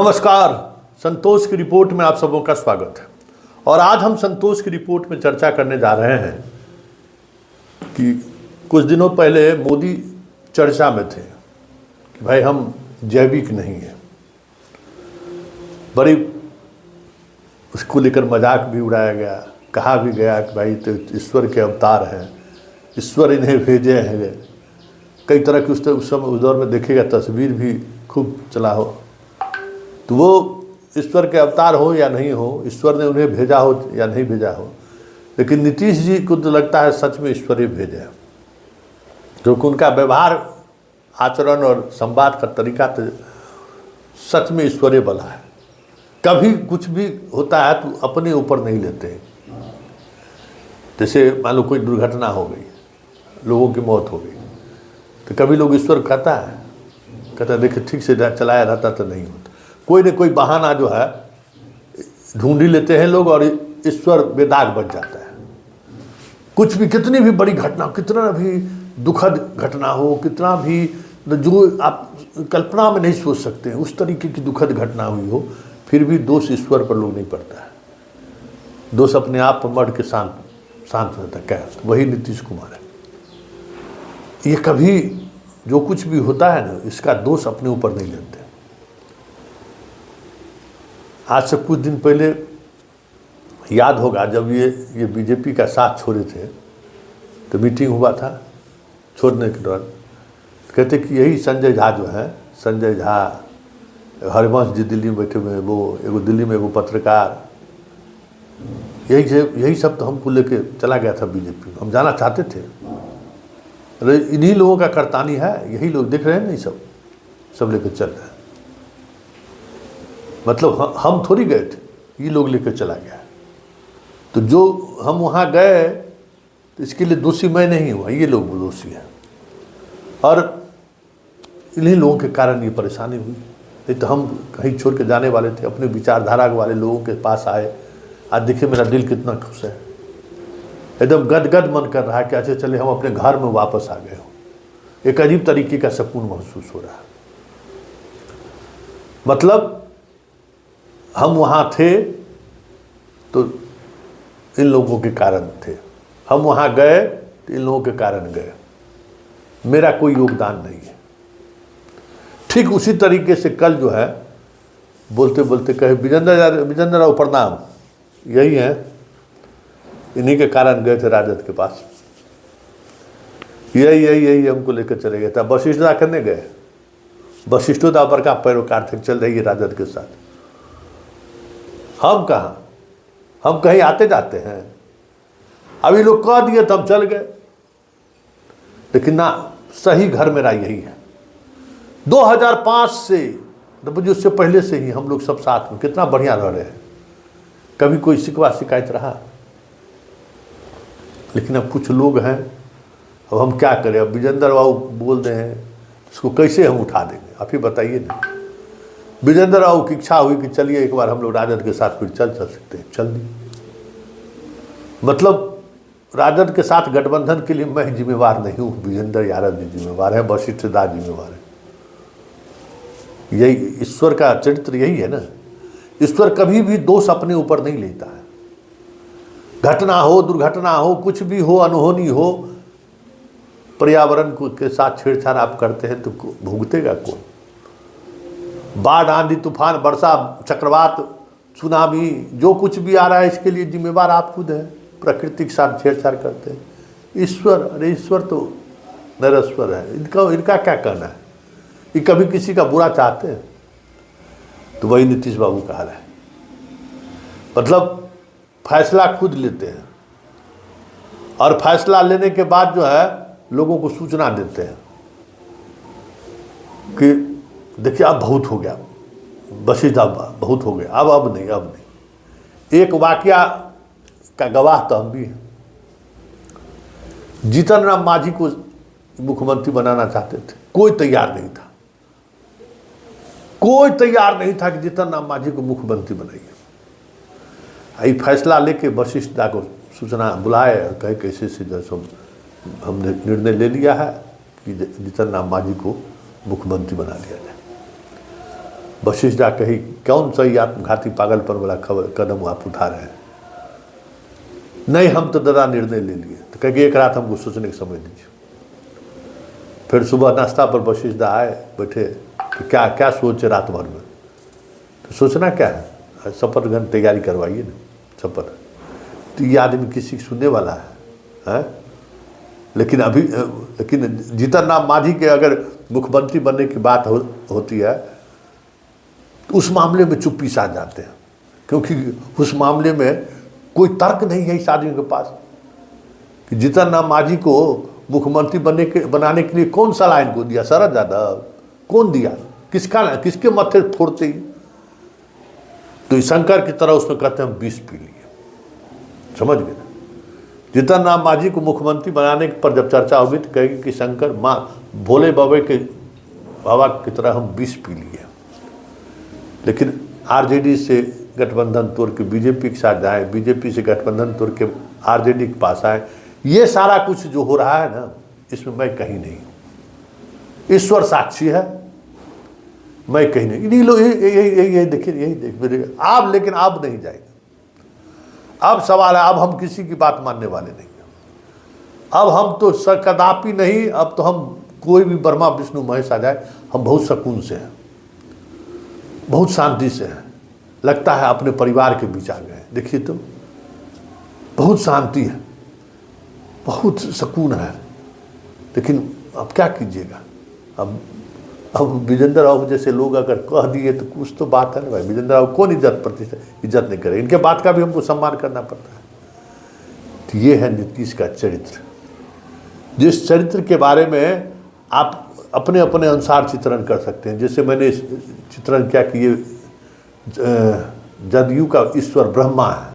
नमस्कार, संतोष की रिपोर्ट में आप सबों का स्वागत है। और आज हम संतोष की रिपोर्ट में चर्चा करने जा रहे हैं कि कुछ दिनों पहले मोदी चर्चा में थे कि भाई हम जैविक नहीं हैं। बड़ी उसको लेकर मजाक भी उड़ाया गया, कहा भी गया कि भाई तो ईश्वर के अवतार हैं, ईश्वर इन्हें भेजे हैं। कई तरह की उस दौर में देखिएगा तस्वीर भी खूब चला हो। तो वो ईश्वर के अवतार हो या नहीं हो, ईश्वर ने उन्हें भेजा हो या नहीं भेजा हो, लेकिन नीतीश जी को तो लगता है सच में ईश्वर ही भेजे हैं, क्योंकि उनका व्यवहार, आचरण और संवाद का तरीका तो सच में ईश्वरीय बला है। कभी कुछ भी होता है तो अपने ऊपर नहीं लेते। जैसे मान लो कोई दुर्घटना हो गई, लोगों की मौत हो गई, तो कभी लोग ईश्वर कहता है देखिए ठीक से चलाया रहता तो नहीं होता। कोई न कोई बहाना जो है ढूंढ ही लेते हैं लोग और ईश्वर बेदाग बच जाता है। कुछ भी, कितनी भी बड़ी घटना, कितना भी दुखद घटना हो, कितना भी जो आप कल्पना में नहीं सोच सकते हैं उस तरीके की दुखद घटना हुई हो, फिर भी दोष ईश्वर पर लोग नहीं पड़ता है। दोष अपने आप पर मर के शांत रहता है। क्या वही नीतीश कुमार है। ये कभी जो कुछ भी होता है ना, इसका दोष अपने ऊपर नहीं लेते। आज से कुछ दिन पहले याद होगा जब ये बीजेपी का साथ छोड़े थे, तो मीटिंग हुआ था। छोड़ने के दौरान कहते कि यही संजय झा जो है, संजय झा, हरिवंश जी दिल्ली में बैठे हुए हैं, वो दिल्ली में एगो पत्रकार, यही सब तो हमको लेके चला गया था बीजेपी। हम जाना चाहते थे। अरे इन्हीं लोगों का करतानी है, यही लोग दिख रहे हैं नहीं, सब लेकर चल रहे हैं। मतलब हम थोड़ी गए थे, ये लोग लेकर चला गया। तो जो हम वहाँ गए तो इसके लिए दोषी मैं नहीं हुआ, ये लोग दोषी हैं। और इन्हीं लोगों के कारण ये परेशानी हुई। नहीं तो हम कहीं छोड़ के जाने वाले थे, अपने विचारधारा वाले लोगों के पास आए। आज देखिए मेरा दिल कितना खुश है, एकदम गदगद मन कर रहा है कि अच्छा चले हम अपने घर में वापस आ गए हो। एक अजीब तरीके का सुकून महसूस हो रहा है। मतलब हम वहाँ थे तो इन लोगों के कारण थे, हम वहाँ गए तो इन लोगों के कारण गए। मेरा कोई योगदान नहीं है। ठीक उसी तरीके से कल जो है बोलते बोलते कहे विजेंद्र राव प्रणाम, यही है, इन्हीं के कारण गए थे राजद के पास। यही हमको लेकर चले गए थे। वशिष्ठ दा करने गए, वशिष्ठो दा बड़का पैरोकार थे, चल रही है राजद के साथ। हम कहाँ, हम कहीं आते जाते हैं। अभी लोग कह दिए तो हम चल गए, लेकिन ना, सही घर मेरा यही है। 2005 से उससे पहले से ही हम लोग सब साथ में कितना बढ़िया रह रहे हैं। कभी कोई शिकवा शिकायत रहा। लेकिन अब कुछ लोग हैं, अब हम क्या करें। अब विजेंद्र बाबू बोल रहे हैं, इसको कैसे हम उठा देंगे, आप ही बताइए ना। विजेंद्र राव की इच्छा हुई कि चलिए एक बार हम लोग राजद के साथ फिर चल सकते हैं, चल दी। मतलब राजद के साथ गठबंधन के लिए मैं जिम्मेवार नहीं हूँ, विजेंद्र यादव जी जिम्मेवार है, वशिष्ठ दास जिम्मेवार है। यही ईश्वर का चरित्र यही है ना। ईश्वर कभी भी दोष अपने ऊपर नहीं लेता है। घटना हो, दुर्घटना हो, कुछ भी हो, अनहोनी हो, पर्यावरण के साथ छेड़छाड़ आप करते हैं तो भुगतेगा कौन। बाढ़, आंधी, तूफान, वर्षा, चक्रवात, सुनामी, जो कुछ भी आ रहा है इसके लिए जिम्मेवार आप खुद हैं। प्रकृति के साथ छेड़छाड़ करते हैं। ईश्वर, अरे ईश्वर तो नरेश्वर है, इनका क्या कहना है। ये कभी किसी का बुरा चाहते हैं? तो वही नीतीश बाबू का हाल है। मतलब फैसला खुद लेते हैं और फैसला लेने के बाद जो है लोगों को सूचना देते हैं कि देखिए अब बहुत हो गया, वशिष्ठ बहुत हो गया, अब नहीं। एक वाकया का गवाह तो हम भी हैं। जीतन राम मांझी को मुख्यमंत्री बनाना चाहते थे, कोई तैयार नहीं था। कोई तैयार नहीं था कि जीतन राम मांझी को मुख्यमंत्री बनाइए। फैसला लेके वशिष्ठ दा को सूचना बुलाए और कहे कैसे से जैसे हमने निर्णय ले लिया है कि जीतन राम मांझी को मुख्यमंत्री बना दिया जाए। वशिष्ठा कही कौन सही आत्मघाती पागलपन वाला कदम आप उठा रहे हैं? नहीं, हम तो दादा निर्णय ले लिए। तो कहेंगे एक रात हमको सोचने का समय दीजिए। फिर सुबह नाश्ता पर वशिष्ठा आए, बैठे कि क्या क्या सोचे रात भर में? तो सोचना क्या है, शपथ ग्रहण तैयारी करवाइए ना, शपथ। तो ये आदमी किसी की सुनने वाला है? लेकिन जीतन राम मांझी के अगर मुख्यमंत्री बनने की बात होती है तो उस मामले में चुप्पी साध जाते हैं, क्योंकि उस मामले में कोई तर्क नहीं है इस आदमी के पास कि जीतन राम मांझी को मुख्यमंत्री बनाने के लिए कौन सा लाइन को दिया? शरद यादव कौन दिया? किसके मत्थे फोड़ते ही? तो शंकर की तरह उसमें कहते हैं 20 पी लिए, समझ गए ना? जीतन राम मांझी को मुख्यमंत्री बनाने पर जब चर्चा होगी तो कहेगी कि शंकर माँ भोले बाबा की तरह हम 20 पी लिए। लेकिन आरजेडी से गठबंधन तोड़ के बीजेपी के साथ जाए, बीजेपी से गठबंधन तोड़ के आरजेडी के पास आए, ये सारा कुछ जो हो रहा है ना, इसमें मैं कहीं नहीं हूँ। ईश्वर साक्षी है, मैं कहीं नहीं। इन्हीं लोग यही देखिए आप, लेकिन आप नहीं जाएंगे। अब सवाल है, अब हम किसी की बात मानने वाले नहीं हैं। अब हम तो कदापि नहीं, अब तो हम कोई भी ब्रह्मा विष्णु महेश आ जाए, हम बहुत सुकून से हैं, बहुत शांति से हैं। लगता है अपने परिवार के बीच आ गए। देखिए तो बहुत शांति है, बहुत सुकून है। लेकिन अब क्या कीजिएगा? अब विजेंद्र राव जैसे लोग अगर कह दिए तो कुछ तो बात है ना भाई। विजेंद्र राव कौन इज्जत नहीं करे? इनके बात का भी हमको सम्मान करना पड़ता है। तो ये है नीतीश का चरित्र, जिस चरित्र के बारे में आप अपने अपने अनुसार चित्रण कर सकते हैं। जैसे मैंने चित्रण क्या कि ये जदयू का ईश्वर ब्रह्मा है,